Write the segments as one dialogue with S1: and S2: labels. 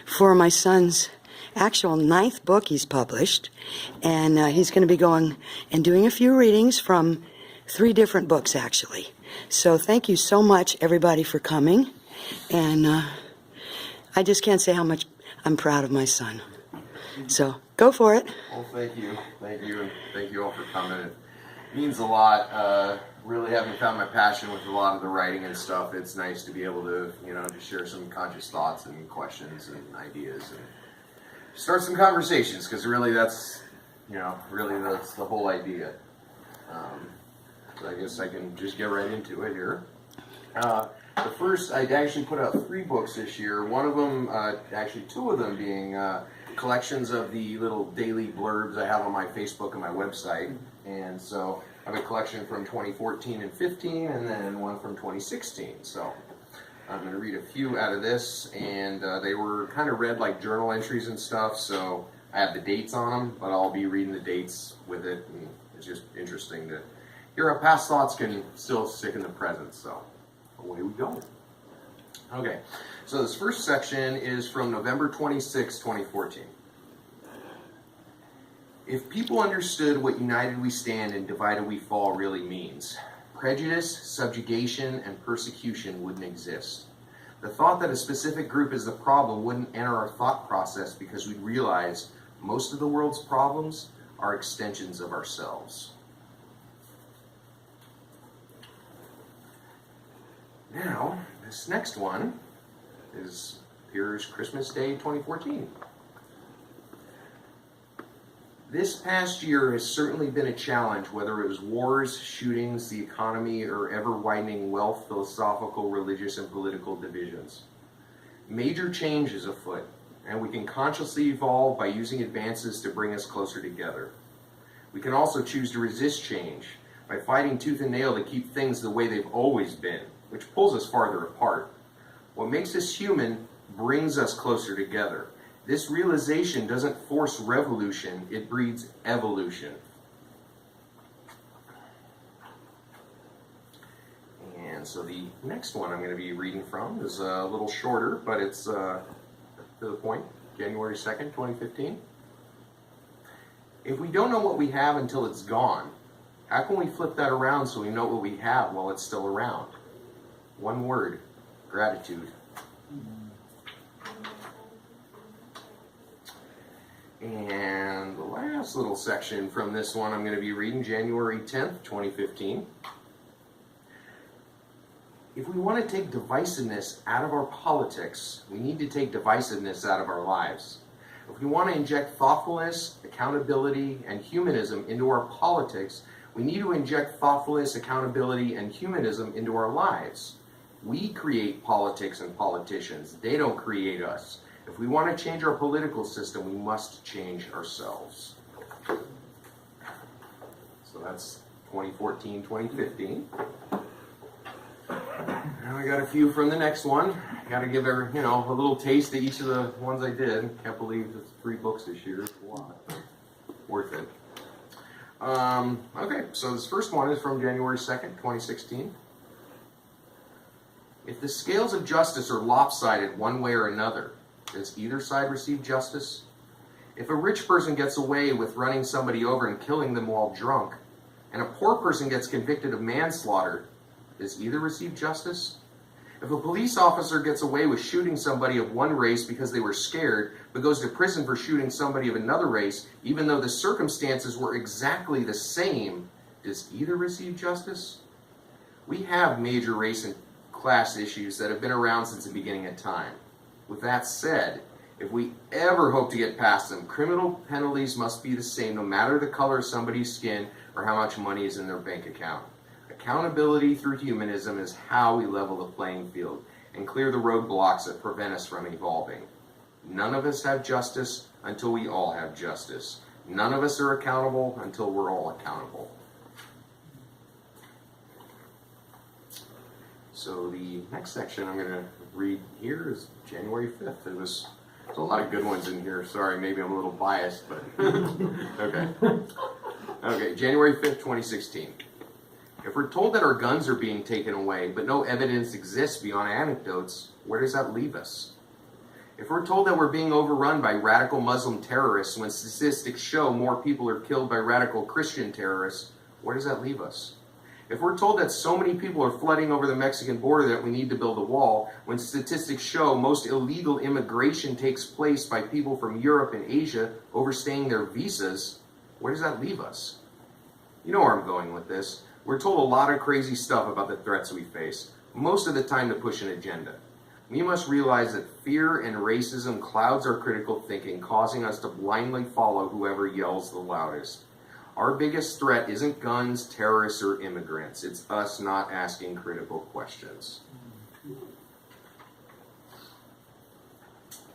S1: for my son's actual 9th book he's published, and he's going to be going and doing a few readings from 3 different books, actually. So thank you so much, everybody, for coming, and I just can't say how much I'm proud of my son. So go for it.
S2: Well, thank you, and thank you all for coming. It means a lot. Really having found my passion with a lot of the writing and stuff, it's nice to be able to, just share some conscious thoughts and questions and ideas and start some conversations, because really that's the whole idea. So I guess I can just get right into it here. The first, I actually put out 3 books this year. One of them, actually 2 of them being collections of the little daily blurbs I have on my Facebook and my website. And so I have a collection from 2014 and 15, and then one from 2016. So I'm going to read a few out of this, and they were kind of read like journal entries and stuff, so I have the dates on them, but I'll be reading the dates with it, and it's just interesting to hear how past thoughts can still stick in the present, so away we go. Okay, so this first section is from November 26, 2014. If people understood what united we stand and divided we fall really means, prejudice, subjugation, and persecution wouldn't exist. The thought that a specific group is the problem wouldn't enter our thought process, because we'd realize most of the world's problems are extensions of ourselves. Now, this next one appears Christmas Day 2014. This past year has certainly been a challenge, whether it was wars, shootings, the economy, or ever-widening wealth, philosophical, religious, and political divisions. Major change is afoot, and we can consciously evolve by using advances to bring us closer together. We can also choose to resist change by fighting tooth and nail to keep things the way they've always been, which pulls us farther apart. What makes us human brings us closer together. This realization doesn't force revolution, it breeds evolution. And so the next one I'm going to be reading from is a little shorter, but it's to the point, January 2nd, 2015. If we don't know what we have until it's gone, how can we flip that around so we know what we have while it's still around? One word: gratitude. And the last little section from this one I'm going to be reading, January 10th, 2015. If we want to take divisiveness out of our politics, we need to take divisiveness out of our lives. If we want to inject thoughtfulness, accountability, and humanism into our politics, we need to inject thoughtfulness, accountability, and humanism into our lives. We create politics and politicians. They don't create us. If we want to change our political system, we must change ourselves. So that's 2014, 2015. Now I got a few from the next one. Got to give her, a little taste of each of the ones I did. Can't believe it's 3 books this year. It's a lot. Worth it. Okay, so this first one is from January 2nd, 2016. If the scales of justice are lopsided one way or another, does either side receive justice? If a rich person gets away with running somebody over and killing them while drunk, and a poor person gets convicted of manslaughter, does either receive justice? If a police officer gets away with shooting somebody of one race because they were scared, but goes to prison for shooting somebody of another race, even though the circumstances were exactly the same, does either receive justice? We have major race and class issues that have been around since the beginning of time. With that said, if we ever hope to get past them, criminal penalties must be the same no matter the color of somebody's skin or how much money is in their bank account. Accountability through humanism is how we level the playing field and clear the roadblocks that prevent us from evolving. None of us have justice until we all have justice. None of us are accountable until we're all accountable. So the next section I'm going to read here is January 5th. There's a lot of good ones in here. Sorry, maybe I'm a little biased, but okay. Okay, January 5th, 2016. If we're told that our guns are being taken away, but no evidence exists beyond anecdotes, where does that leave us? If we're told that we're being overrun by radical Muslim terrorists when statistics show more people are killed by radical Christian terrorists, where does that leave us? If we're told that so many people are flooding over the Mexican border that we need to build a wall, when statistics show most illegal immigration takes place by people from Europe and Asia overstaying their visas, where does that leave us? You know where I'm going with this. We're told a lot of crazy stuff about the threats we face, most of the time to push an agenda. We must realize that fear and racism clouds our critical thinking, causing us to blindly follow whoever yells the loudest. Our biggest threat isn't guns, terrorists, or immigrants. It's us not asking critical questions.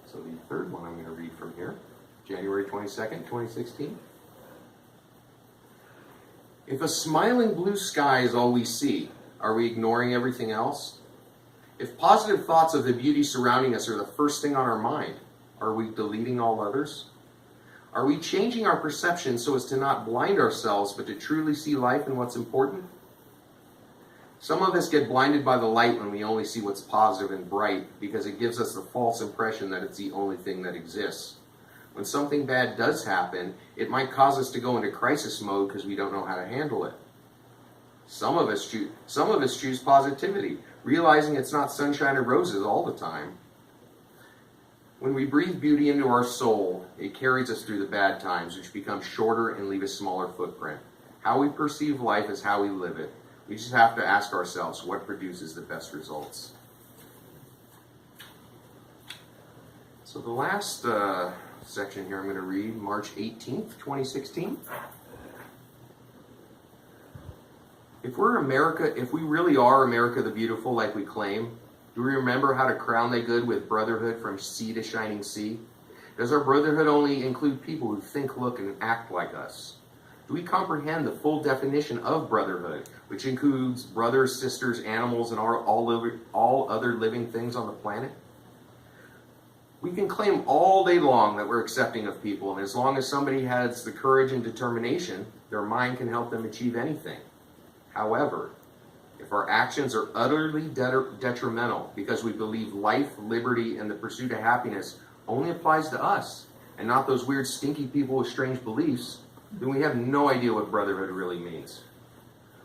S2: So the third one I'm going to read from here, January 22nd, 2016. If a smiling blue sky is all we see, are we ignoring everything else? If positive thoughts of the beauty surrounding us are the first thing on our mind, are we deleting all others? Are we changing our perception so as to not blind ourselves, but to truly see life and what's important? Some of us get blinded by the light when we only see what's positive and bright because it gives us the false impression that it's the only thing that exists. When something bad does happen, it might cause us to go into crisis mode because we don't know how to handle it. Some of us choose positivity, realizing it's not sunshine and roses all the time. When we breathe beauty into our soul, it carries us through the bad times, which become shorter and leave a smaller footprint. How we perceive life is how we live it. We just have to ask ourselves what produces the best results. So the last section here I'm going to read, March 18th, 2016. If we really are America the Beautiful like we claim, do we remember how to crown the good with brotherhood from sea to shining sea? Does our brotherhood only include people who think, look, and act like us? Do we comprehend the full definition of brotherhood, which includes brothers, sisters, animals, and all other living things on the planet? We can claim all day long that we're accepting of people, and as long as somebody has the courage and determination, their mind can help them achieve anything. However, if our actions are utterly detrimental because we believe life, liberty, and the pursuit of happiness only applies to us and not those weird, stinky people with strange beliefs, then we have no idea what brotherhood really means.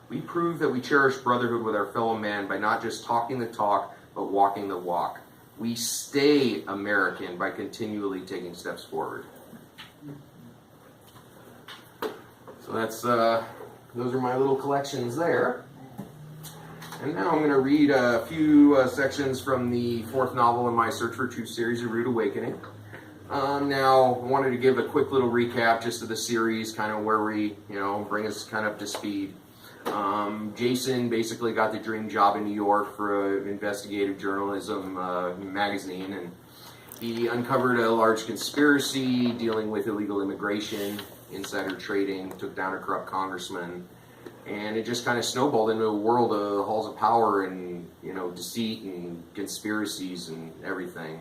S2: We prove that we cherish brotherhood with our fellow man by not just talking the talk, but walking the walk. We stay American by continually taking steps forward. So that's those are my little collections there. And now I'm going to read a few sections from the fourth novel in my Search for Truth series, A Rude Awakening. Now, I wanted to give a quick little recap just of the series, kind of where we, bring us kind of up to speed. Jason basically got the dream job in New York for an investigative journalism magazine, and he uncovered a large conspiracy dealing with illegal immigration, insider trading, took down a corrupt congressman, and it just kind of snowballed into a world of halls of power and, deceit and conspiracies and everything.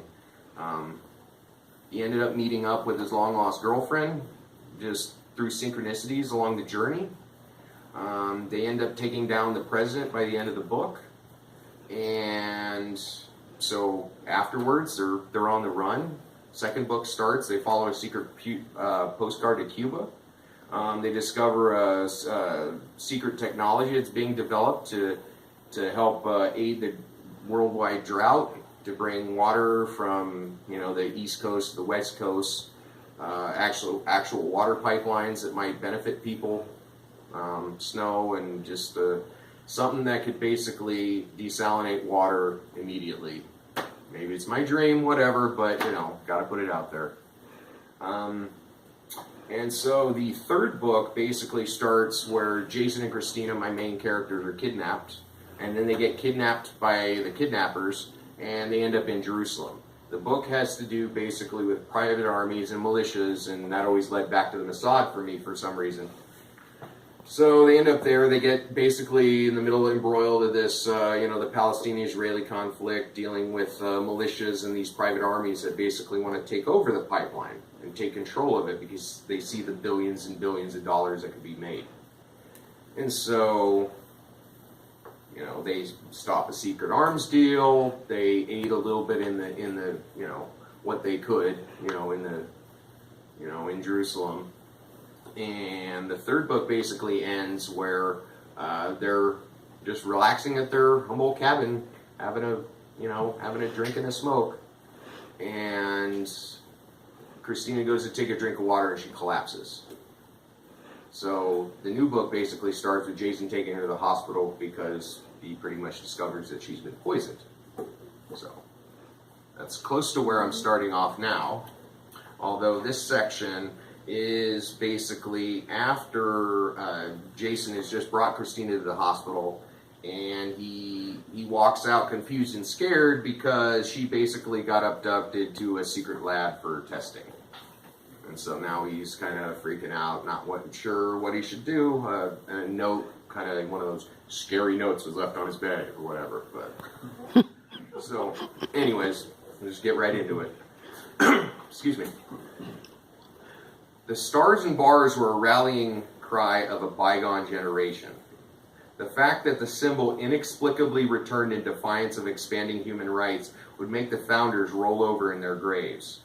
S2: He ended up meeting up with his long-lost girlfriend just through synchronicities along the journey. They end up taking down the president by the end of the book, and so afterwards they're on the run. Second book starts. They follow a secret postcard to Cuba. They discover a secret technology that's being developed to help aid the worldwide drought, to bring water from the East Coast to the West Coast, actual water pipelines that might benefit people, snow, and just something that could basically desalinate water immediately. Maybe it's my dream, whatever, but got to put it out there. And so the third book basically starts where Jason and Christina, my main characters, are kidnapped, and then they get kidnapped by the kidnappers, and they end up in Jerusalem. The book has to do basically with private armies and militias, and that always led back to the Mossad for me for some reason. So they end up there. They get basically in the middle embroiled of this, the Palestinian-Israeli conflict, dealing with militias and these private armies that basically want to take over the pipeline and take control of it because they see the billions and billions of dollars that could be made. And so, they stop a secret arms deal. They aid a little bit in the what they could, in Jerusalem. And the third book basically ends where they're just relaxing at their humble cabin, having a drink and a smoke, and Christina goes to take a drink of water and she collapses. So the new book basically starts with Jason taking her to the hospital because he pretty much discovers that she's been poisoned. So that's close to where I'm starting off now, although this section is basically after Jason has just brought Christina to the hospital, and he walks out confused and scared because she basically got abducted to a secret lab for testing. And so now he's kind of freaking out, not sure what he should do. And a note, kind of like one of those scary notes, was left on his bed or whatever. But so, anyways, we'll just get right into it. Excuse me. The stars and bars were a rallying cry of a bygone generation. The fact that the symbol inexplicably returned in defiance of expanding human rights would make the founders roll over in their graves.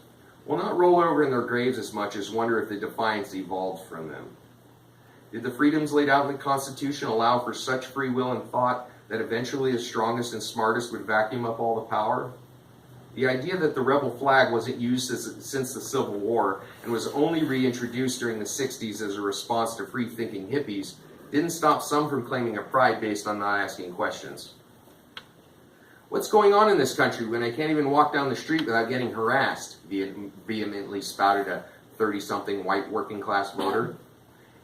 S2: Well, not roll over in their graves as much as wonder if the defiance evolved from them. Did the freedoms laid out in the Constitution allow for such free will and thought that eventually the strongest and smartest would vacuum up all the power? The idea that the rebel flag wasn't used since the Civil War and was only reintroduced during the 60s as a response to free-thinking hippies didn't stop some from claiming a pride based on not asking questions. What's going on in this country when I can't even walk down the street without getting harassed? Vehemently spouted a 30-something white working-class voter.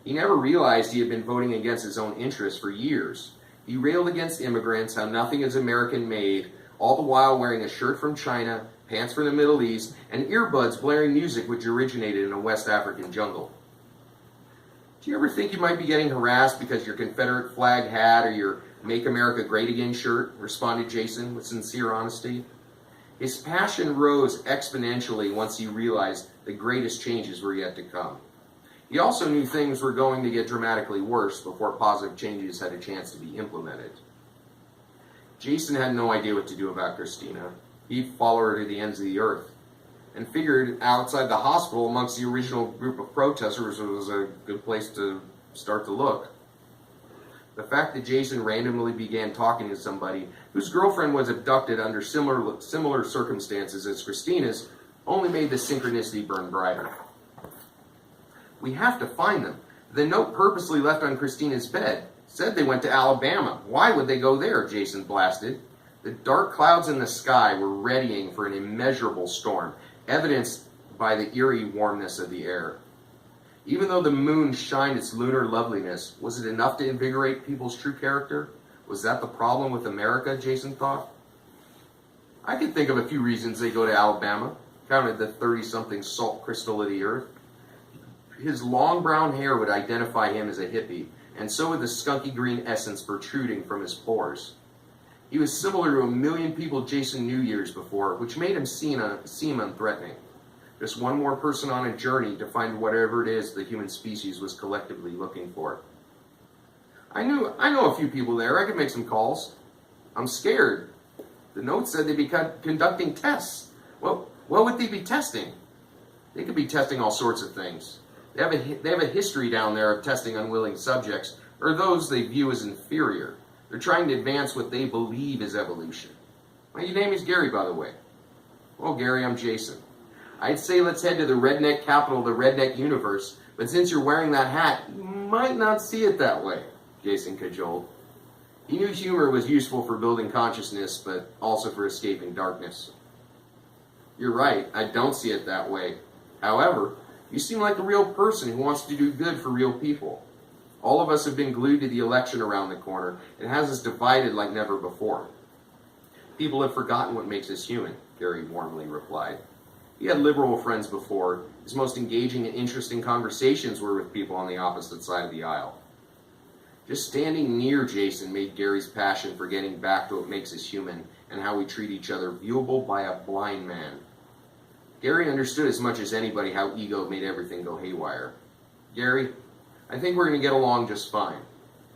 S2: He never realized he had been voting against his own interests for years. He railed against immigrants, how nothing is American-made, all the while wearing a shirt from China, pants from the Middle East, and earbuds blaring music which originated in a West African jungle. Do you ever think you might be getting harassed because your Confederate flag hat or your Make America Great Again shirt? Responded Jason with sincere honesty. His passion rose exponentially once he realized the greatest changes were yet to come. He also knew things were going to get dramatically worse before positive changes had a chance to be implemented. Jason had no idea what to do about Christina. He'd follow her to the ends of the earth, and figured outside the hospital amongst the original group of protesters was a good place to start to look. The fact that Jason randomly began talking to somebody whose girlfriend was abducted under similar circumstances as Christina's only made the synchronicity burn brighter. We have to find them. The note purposely left on Christina's bed said they went to Alabama. Why would they go there? Jason blasted. The dark clouds in the sky were readying for an immeasurable storm, evidenced by the eerie warmness of the air. Even though the moon shined its lunar loveliness, was it enough to invigorate people's true character? Was that the problem with America, Jason thought? I could think of a few reasons they go to Alabama, counted the 30-something salt crystal of the earth. His long brown hair would identify him as a hippie, and so would the skunky green essence protruding from his pores. He was similar to a million people Jason knew years before, which made him seem unthreatening. Just one more person on a journey to find whatever it is the human species was collectively looking for. I know a few people there. I could make some calls. I'm scared. The note said they'd be conducting tests. Well, what would they be testing? They could be testing all sorts of things. They have a history down there of testing unwilling subjects, or those they view as inferior. They're trying to advance what they believe is evolution. My name is Gary, by the way. Well, Gary, I'm Jason. I'd say let's head to the redneck capital of the redneck universe, but since you're wearing that hat, you might not see it that way, Jason cajoled. He knew humor was useful for building consciousness, but also for escaping darkness. You're right, I don't see it that way. However, you seem like a real person who wants to do good for real people. All of us have been glued to the election around the corner. It has us divided like never before. People have forgotten what makes us human, Gary warmly replied. He had liberal friends before. His most engaging and interesting conversations were with people on the opposite side of the aisle. Just standing near Jason made Gary's passion for getting back to what makes us human and how we treat each other viewable by a blind man. Gary understood as much as anybody how ego made everything go haywire. Gary, I think we're going to get along just fine.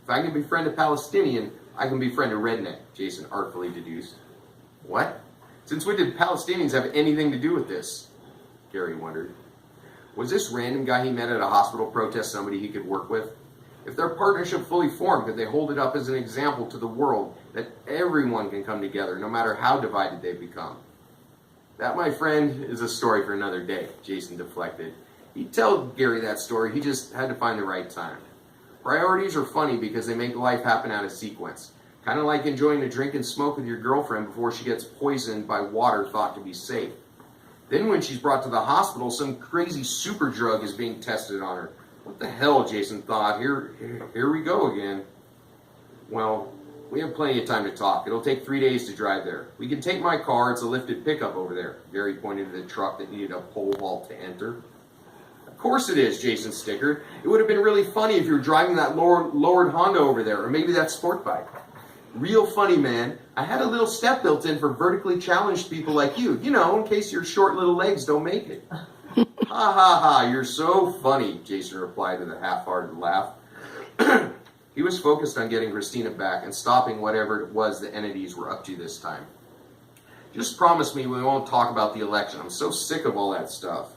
S2: If I can befriend a Palestinian, I can befriend a redneck, Jason artfully deduced. What? Since when did Palestinians have anything to do with this? Gary wondered. Was this random guy he met at a hospital protest somebody he could work with? If their partnership fully formed, could they hold it up as an example to the world that everyone can come together, no matter how divided they've become? That, my friend, is a story for another day, Jason deflected. He'd tell Gary that story, he just had to find the right time. Priorities are funny because they make life happen out of sequence. Kind of like enjoying a drink and smoke with your girlfriend before she gets poisoned by water thought to be safe. Then when she's brought to the hospital, some crazy super drug is being tested on her. What the hell, Jason thought. Here we go again. Well, we have plenty of time to talk. It'll take 3 days to drive there. We can take my car. It's a lifted pickup over there. Gary pointed to the truck that needed a pole vault to enter. Of course it is, Jason stickered. It would have been really funny if you were driving that lowered Honda over there, or maybe that sport bike. Real funny, man. I had a little step built in for vertically challenged people like you. You know, in case your short little legs don't make it. Ha ha ha, you're so funny, Jason replied with a half-hearted laugh. He was focused on getting Christina back and stopping whatever it was the entities were up to this time. Just promise me we won't talk about the election. I'm so sick of all that stuff.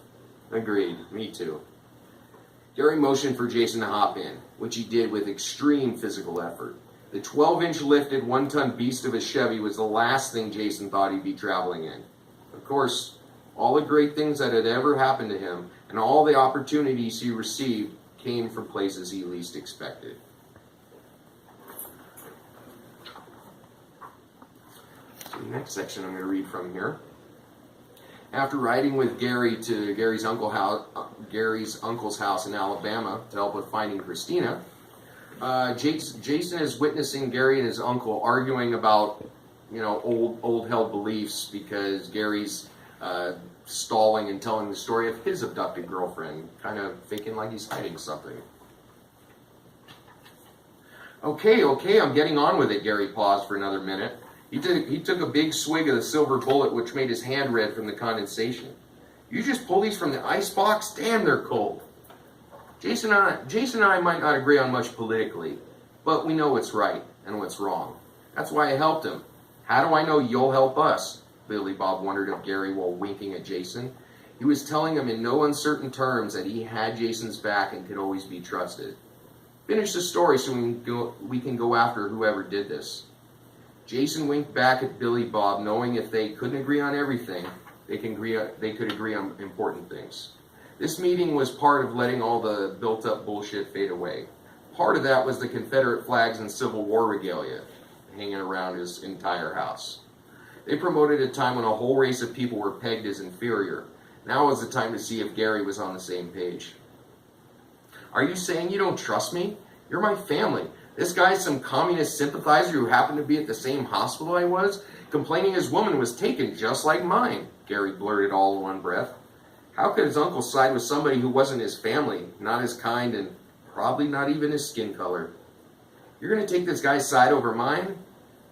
S2: Agreed, me too. Gary motioned for Jason to hop in, which he did with extreme physical effort. The 12-inch lifted, 1-ton beast of a Chevy was the last thing Jason thought he'd be traveling in. Of course, all the great things that had ever happened to him and all the opportunities he received came from places he least expected. So the next section I'm going to read from here. After riding with Gary to Gary's uncle's house in Alabama to help with finding Christina, Jason is witnessing Gary and his uncle arguing about, old held beliefs because Gary's stalling and telling the story of his abducted girlfriend, kind of faking like he's hiding something. Okay, I'm getting on with it, Gary paused for another minute. He took a big swig of the silver bullet, which made his hand red from the condensation. You just pull these from the icebox? Damn, they're cold. Jason and I might not agree on much politically, but we know what's right and what's wrong. That's why I helped him. How do I know you'll help us? Billy Bob wondered of Gary while winking at Jason. He was telling him in no uncertain terms that he had Jason's back and could always be trusted. Finish the story so we can go after whoever did this. Jason winked back at Billy Bob, knowing if they couldn't agree on everything, they could agree on important things. This meeting was part of letting all the built-up bullshit fade away. Part of that was the Confederate flags and Civil War regalia hanging around his entire house. They promoted a time when a whole race of people were pegged as inferior. Now was the time to see if Gary was on the same page. Are you saying you don't trust me? You're my family. This guy's some communist sympathizer who happened to be at the same hospital I was, complaining his woman was taken just like mine, Gary blurted all in one breath. How could his uncle side with somebody who wasn't his family, not his kind, and probably not even his skin color? You're going to take this guy's side over mine?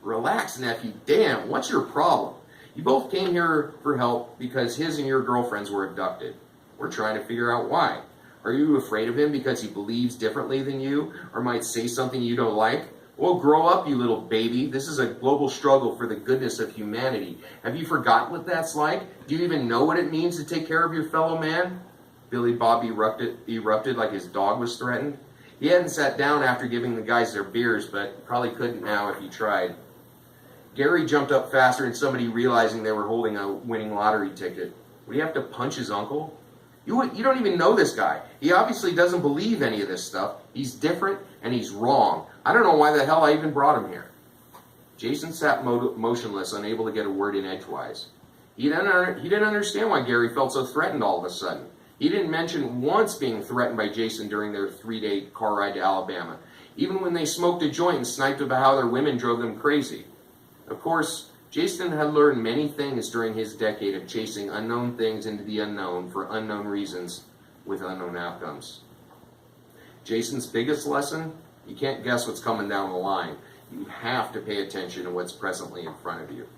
S2: Relax, nephew. Damn, what's your problem? You both came here for help because his and your girlfriends were abducted. We're trying to figure out why. Are you afraid of him because he believes differently than you, or might say something you don't like? Well, grow up, you little baby. This is a global struggle for the goodness of humanity. Have you forgotten what that's like? Do you even know what it means to take care of your fellow man? Billy Bob erupted like his dog was threatened. He hadn't sat down after giving the guys their beers, but probably couldn't now if he tried. Gary jumped up faster than somebody realizing they were holding a winning lottery ticket. Would he have to punch his uncle? You don't even know this guy. He obviously doesn't believe any of this stuff. He's different and he's wrong. I don't know why the hell I even brought him here. Jason sat motionless, unable to get a word in edgewise. He didn't understand why Gary felt so threatened all of a sudden. He didn't mention once being threatened by Jason during their 3-day car ride to Alabama, even when they smoked a joint and sniped about how their women drove them crazy. Of course, Jason had learned many things during his decade of chasing unknown things into the unknown for unknown reasons with unknown outcomes. Jason's biggest lesson? You can't guess what's coming down the line. You have to pay attention to what's presently in front of you.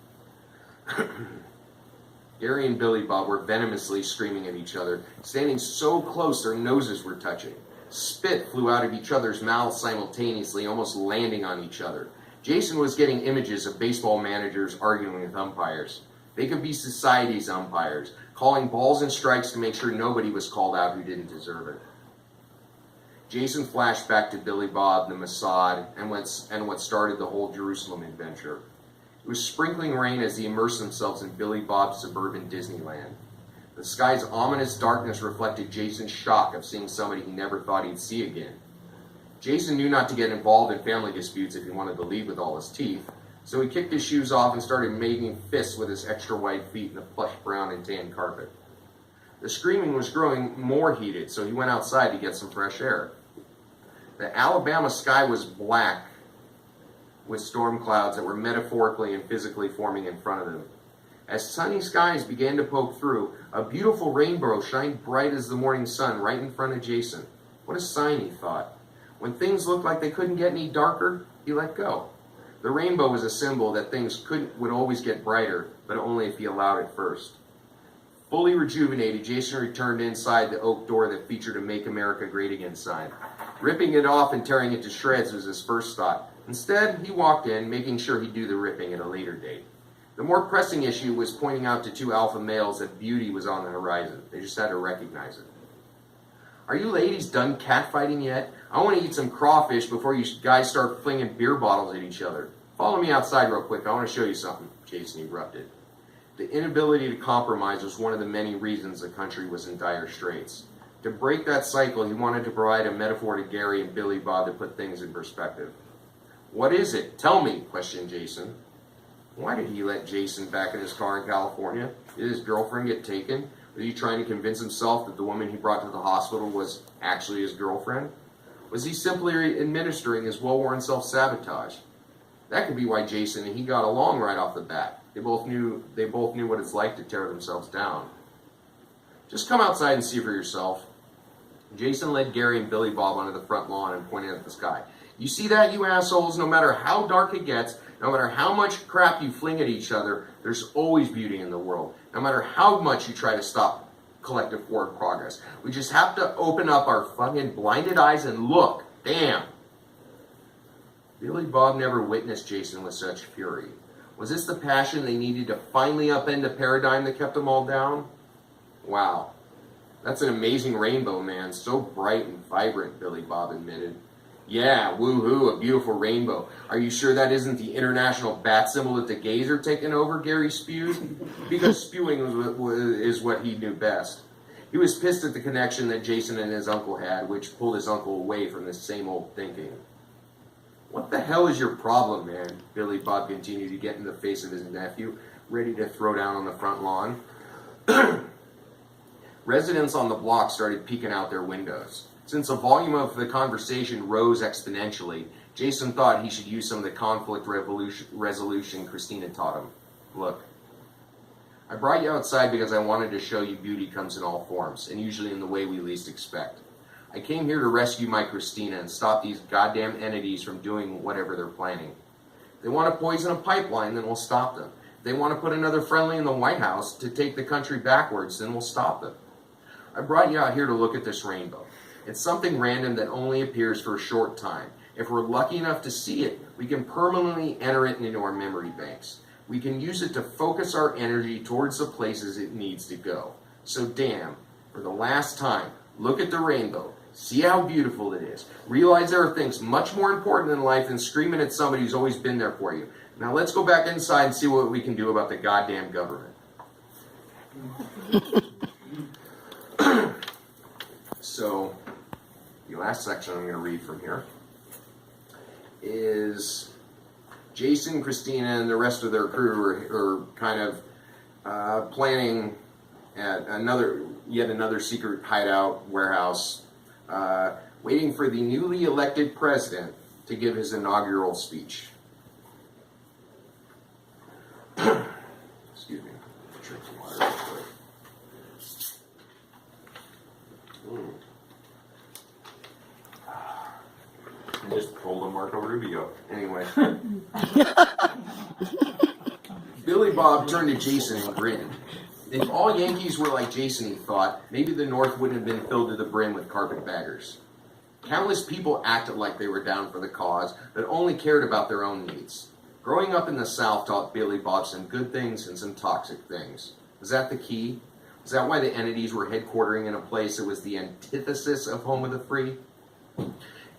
S2: Gary and Billy Bob were venomously screaming at each other, standing so close their noses were touching. Spit flew out of each other's mouths simultaneously, almost landing on each other. Jason was getting images of baseball managers arguing with umpires. They could be society's umpires, calling balls and strikes to make sure nobody was called out who didn't deserve it. Jason flashed back to Billy Bob, the Mossad, and what started the whole Jerusalem adventure. It was sprinkling rain as they immersed themselves in Billy Bob's suburban Disneyland. The sky's ominous darkness reflected Jason's shock of seeing somebody he never thought he'd see again. Jason knew not to get involved in family disputes if he wanted to lead with all his teeth, so he kicked his shoes off and started making fists with his extra wide feet in the plush brown and tan carpet. The screaming was growing more heated, so he went outside to get some fresh air. The Alabama sky was black with storm clouds that were metaphorically and physically forming in front of them. As sunny skies began to poke through, a beautiful rainbow shined bright as the morning sun right in front of Jason. What a sign, he thought. When things looked like they couldn't get any darker, he let go. The rainbow was a symbol that things would always get brighter, but only if he allowed it first. Fully rejuvenated, Jason returned inside the oak door that featured a Make America Great Again sign. Ripping it off and tearing it to shreds was his first thought. Instead, he walked in, making sure he'd do the ripping at a later date. The more pressing issue was pointing out to two alpha males that beauty was on the horizon. They just had to recognize it. Are you ladies done catfighting yet? I want to eat some crawfish before you guys start flinging beer bottles at each other. Follow me outside real quick. I want to show you something, Jason erupted. The inability to compromise was one of the many reasons the country was in dire straits. To break that cycle, he wanted to provide a metaphor to Gary and Billy Bob to put things in perspective. What is it? Tell me, questioned Jason. Why did he let Jason back in his car in California? Did his girlfriend get taken? Was he trying to convince himself that the woman he brought to the hospital was actually his girlfriend? Was he simply administering his well-worn self-sabotage? That could be why Jason and he got along right off the bat. They both knew what it's like to tear themselves down. Just come outside and see for yourself. Jason led Gary and Billy Bob onto the front lawn and pointed at the sky. You see that, you assholes? No matter how dark it gets, no matter how much crap you fling at each other, there's always beauty in the world. No matter how much you try to stop collective forward progress. We just have to open up our fucking blinded eyes and look. Damn. Billy Bob never witnessed Jason with such fury. Was this the passion they needed to finally upend the paradigm that kept them all down? Wow. That's an amazing rainbow, man. So bright and vibrant, Billy Bob admitted. Yeah, woohoo, a beautiful rainbow. Are you sure that isn't the international bat symbol that the gays are taking over, Gary spewed? Because spewing is what he knew best. He was pissed at the connection that Jason and his uncle had, which pulled his uncle away from this same old thinking. What the hell is your problem, man? Billy Bob continued to get in the face of his nephew, ready to throw down on the front lawn. Residents on the block started peeking out their windows. Since the volume of the conversation rose exponentially, Jason thought he should use some of the conflict resolution Christina taught him. Look, I brought you outside because I wanted to show you beauty comes in all forms, and usually in the way we least expect. I came here to rescue my Christina and stop these goddamn entities from doing whatever they're planning. If they want to poison a pipeline, then we'll stop them. If they want to put another friendly in the White House to take the country backwards, then we'll stop them. I brought you out here to look at this rainbow. It's something random that only appears for a short time. If we're lucky enough to see it, we can permanently enter it into our memory banks. We can use it to focus our energy towards the places it needs to go. So damn, for the last time, look at the rainbow. See how beautiful it is. Realize there are things much more important in life than screaming at somebody who's always been there for you. Now let's go back inside and see what we can do about the goddamn government. So, the last section I'm going to read from here is Jason, Christina, and the rest of their crew are kind of planning at yet another secret hideout warehouse, waiting for the newly elected president to give his inaugural speech. Excuse me. Drink some water real quick. I just pulled a Marco Rubio. Anyway. Billy Bob turned to Jason and grinned. If all Yankees were like Jason, he thought, maybe the North wouldn't have been filled to the brim with carpetbaggers. Countless people acted like they were down for the cause, but only cared about their own needs. Growing up in the South taught Billy Bob some good things and some toxic things. Was that the key? Was that why the entities were headquartering in a place that was the antithesis of home of the free?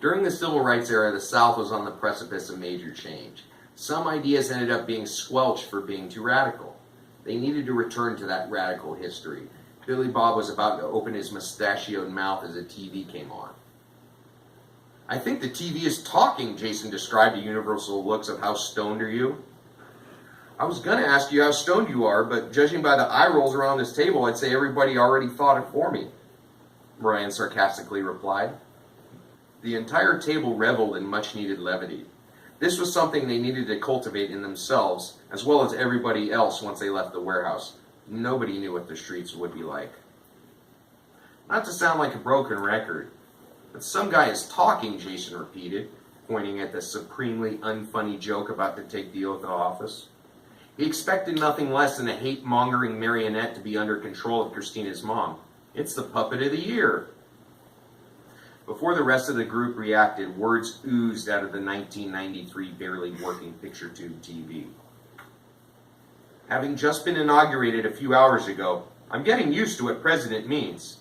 S2: During the Civil Rights era, the South was on the precipice of major change. Some ideas ended up being squelched for being too radical. They needed to return to that radical history. Billy Bob was about to open his mustachioed mouth as a TV came on. "I think the TV is talking," Jason described the universal looks of "How stoned are you?" "I was going to ask you how stoned you are, but judging by the eye rolls around this table, I'd say everybody already thought it for me," Ryan sarcastically replied. The entire table reveled in much-needed levity. This was something they needed to cultivate in themselves, as well as everybody else once they left the warehouse. Nobody knew what the streets would be like. Not to sound like a broken record, but some guy is talking, Jason repeated, pointing at the supremely unfunny joke about to take the oath of office. He expected nothing less than a hate-mongering marionette to be under control of Christina's mom. It's the puppet of the year. Before the rest of the group reacted, words oozed out of the 1993 barely working picture tube TV. "Having just been inaugurated a few hours ago, I'm getting used to what president means.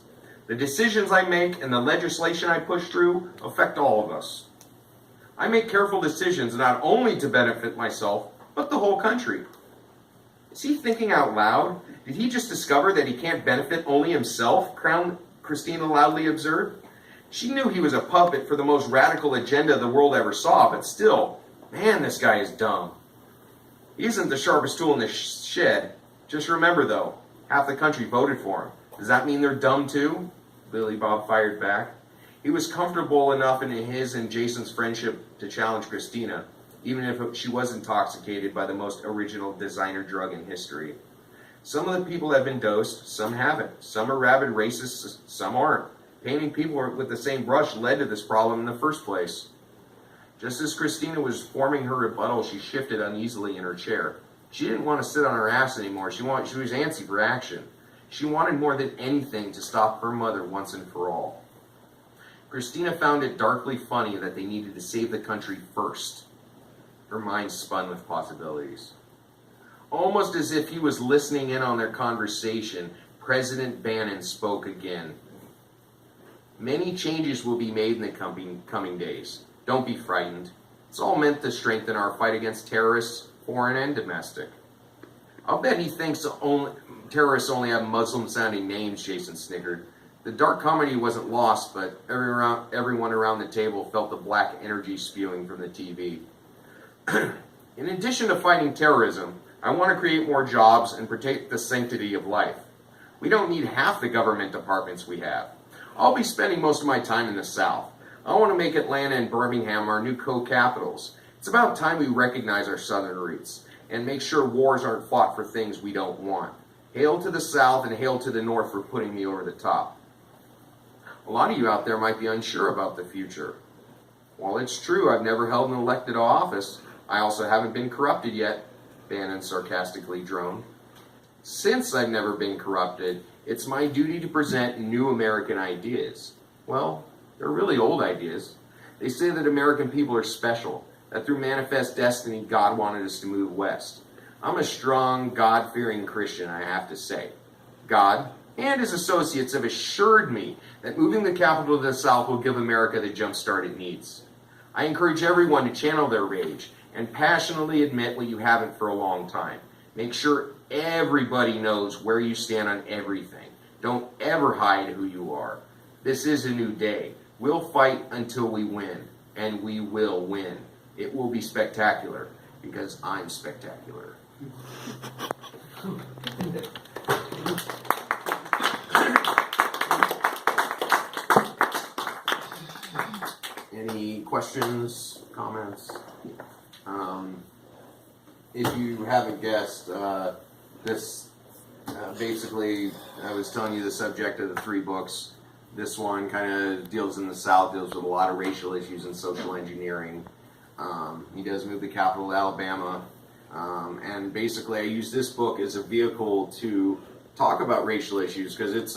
S2: The decisions I make and the legislation I push through affect all of us. I make careful decisions not only to benefit myself, but the whole country." Is he thinking out loud? Did he just discover that he can't benefit only himself? Christina loudly observed. She knew he was a puppet for the most radical agenda the world ever saw, but still, man, this guy is dumb. He isn't the sharpest tool in the shed. Just remember, though, half the country voted for him. Does that mean they're dumb, too? Billy Bob fired back. He was comfortable enough in his and Jason's friendship to challenge Christina, even if she was intoxicated by the most original designer drug in history. Some of the people have been dosed, some haven't. Some are rabid racists, some aren't. Painting people with the same brush led to this problem in the first place. Just as Christina was forming her rebuttal, she shifted uneasily in her chair. She didn't want to sit on her ass anymore. She was antsy for action. She wanted more than anything to stop her mother once and for all. Christina found it darkly funny that they needed to save the country first. Her mind spun with possibilities. Almost as if he was listening in on their conversation, President Bannon spoke again. "Many changes will be made in the coming days. Don't be frightened. It's all meant to strengthen our fight against terrorists, foreign and domestic." "I'll bet he thinks terrorists only have Muslim-sounding names," Jason snickered. The dark comedy wasn't lost, but everyone around the table felt the black energy spewing from the TV. "In addition to fighting terrorism, I want to create more jobs and protect the sanctity of life. We don't need half the government departments we have. I'll be spending most of my time in the South. I want to make Atlanta and Birmingham our new co-capitals. It's about time we recognize our Southern roots and make sure wars aren't fought for things we don't want. Hail to the South and hail to the North for putting me over the top." A lot of you out there might be unsure about the future. While it's true I've never held an elected office, I also haven't been corrupted yet, Bannon sarcastically droned. Since I've never been corrupted, it's my duty to present new American ideas. Well, they're really old ideas. They say that American people are special, that through manifest destiny, God wanted us to move west. I'm a strong, God-fearing Christian, I have to say. God and his associates have assured me that moving the capital to the South will give America the jump start it needs. I encourage everyone to channel their rage and passionately admit what you haven't for a long time. Make sure everybody knows where you stand on everything. Don't ever hide who you are. This is a new day. We'll fight until we win, and we will win. It will be spectacular, because I'm spectacular. Any questions, comments? If you haven't guessed, basically, I was telling you the subject of the 3 books. This one kind of deals in the South, deals with a lot of racial issues and social engineering. He does move the capital to Alabama. And basically, I use this book as a vehicle to talk about racial issues because it's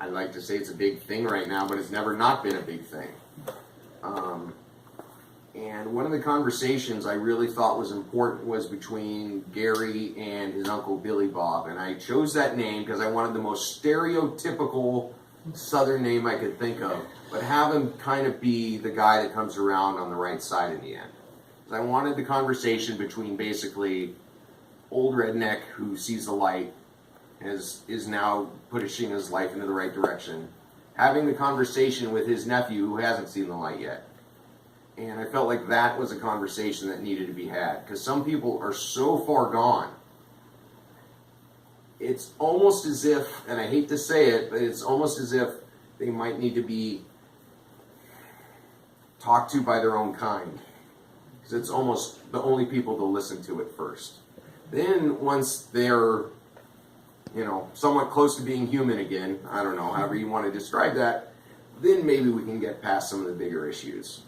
S2: I'd like to say it's a big thing right now, but it's never not been a big thing. And one of the conversations I really thought was important was between Gary and his uncle Billy Bob. And I chose that name because I wanted the most stereotypical Southern name I could think of, but have him kind of be the guy that comes around on the right side in the end. I wanted the conversation between basically old redneck who sees the light, is now pushing his life into the right direction, having the conversation with his nephew who hasn't seen the light yet. And I felt like that was a conversation that needed to be had, because some people are so far gone. It's almost as if, and I hate to say it, but it's almost as if they might need to be talked to by their own kind. Because it's almost the only people to listen to it first. Then once they're, somewhat close to being human again, I don't know, however you want to describe that, then maybe we can get past some of the bigger issues.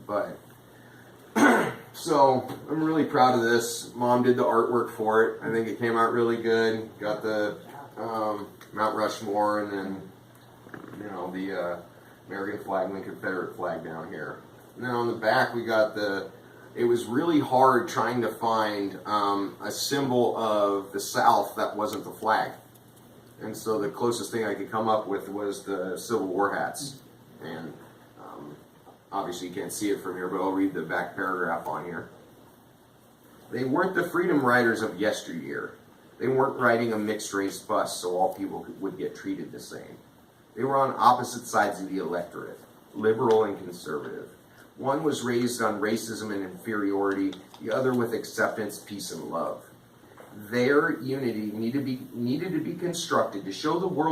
S2: But, so, I'm really proud of this. Mom did the artwork for it. I think it came out really good. Got the Mount Rushmore and then, the American flag and the Confederate flag down here. And then on the back we got it was really hard trying to find a symbol of the South that wasn't the flag. And so the closest thing I could come up with was the Civil War hats. And obviously you can't see it from here, but I'll read the back paragraph on here. They weren't the freedom riders of yesteryear. They weren't riding a mixed race bus so all people would get treated the same. They were on opposite sides of the electorate, liberal and conservative. One was raised on racism and inferiority, the other with acceptance, peace, and love. Their unity needed to be constructed to show the world